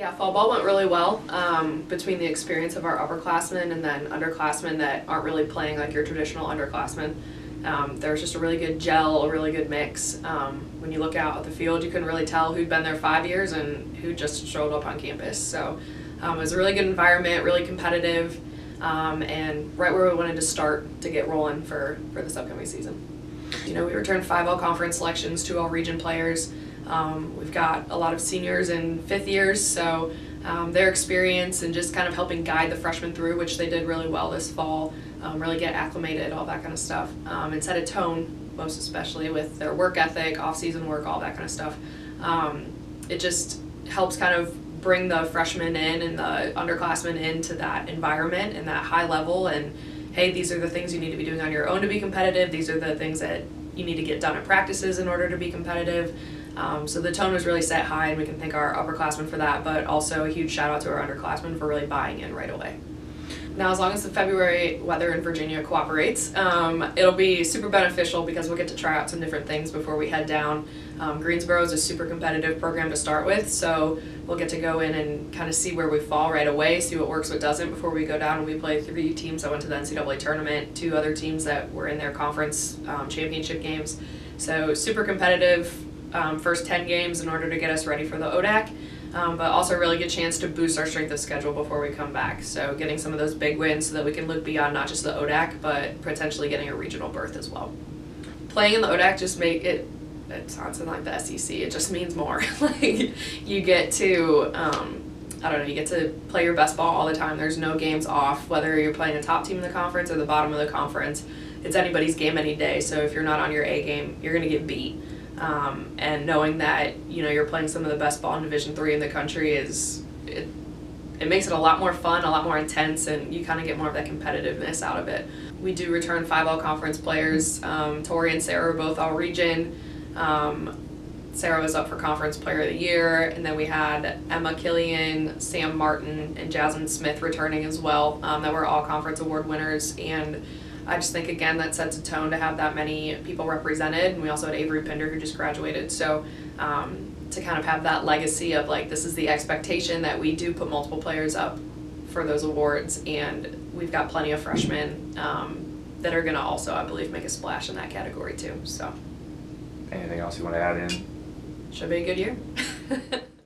Yeah, fall ball went really well between the experience of our upperclassmen and then underclassmen that aren't really playing like your traditional underclassmen. There was just a really good gel, a really good mix. When you look out at the field, you couldn't really tell who'd been there 5 years and who just showed up on campus. So it was a really good environment, really competitive, and right where we wanted to start to get rolling for this upcoming season. You know, we returned 5 all-conference selections, 2 all-region players. We've got a lot of seniors and 5th years, so their experience and just kind of helping guide the freshmen through, which they did really well this fall, really get acclimated, all that kind of stuff, and set a tone, most especially with their work ethic, off-season work, all that kind of stuff. It just helps kind of bring the freshmen in and the underclassmen into that environment and that high level, and hey, these are the things you need to be doing on your own to be competitive, these are the things that you need to get done at practices in order to be competitive. So the tone was really set high, and we can thank our upperclassmen for that, but also a huge shout out to our underclassmen for really buying in right away. Now, as long as the February weather in Virginia cooperates, it'll be super beneficial because we'll get to try out some different things before we head down. Greensboro is a super competitive program to start with, so we'll get to go in and kind of see where we fall right away, see what works, what doesn't before we go down and we play 3 teams that went to the NCAA tournament, 2 other teams that were in their conference championship games. So super competitive. First 10 games in order to get us ready for the ODAC, but also a really good chance to boost our strength of schedule before we come back. So getting some of those big wins so that we can look beyond not just the ODAC, but potentially getting a regional berth as well. Playing in the ODAC just make it sounds like the SEC, it just means more. Like you get to, I don't know, you get to play your best ball all the time. There's no games off, whether you're playing the top team in the conference or the bottom of the conference. It's anybody's game any day, so if you're not on your A game, you're gonna get beat. And knowing that, you know, you're playing some of the best ball in Division III in the country it makes it a lot more fun, a lot more intense, and you kind of get more of that competitiveness out of it. We do return 5 all-conference players. Tori and Sarah are both all-region. Sarah was up for Conference Player of the Year, and then we had Emma Killian, Sam Martin, and Jasmine Smith returning as well, that were all conference award winners. And I just think, again, that sets a tone to have that many people represented. And we also had Avery Pinder, who just graduated. So to kind of have that legacy of, like, this is the expectation that we do put multiple players up for those awards. And we've got plenty of freshmen that are going to also, I believe, make a splash in that category too. So anything else you want to add in? Should be a good year.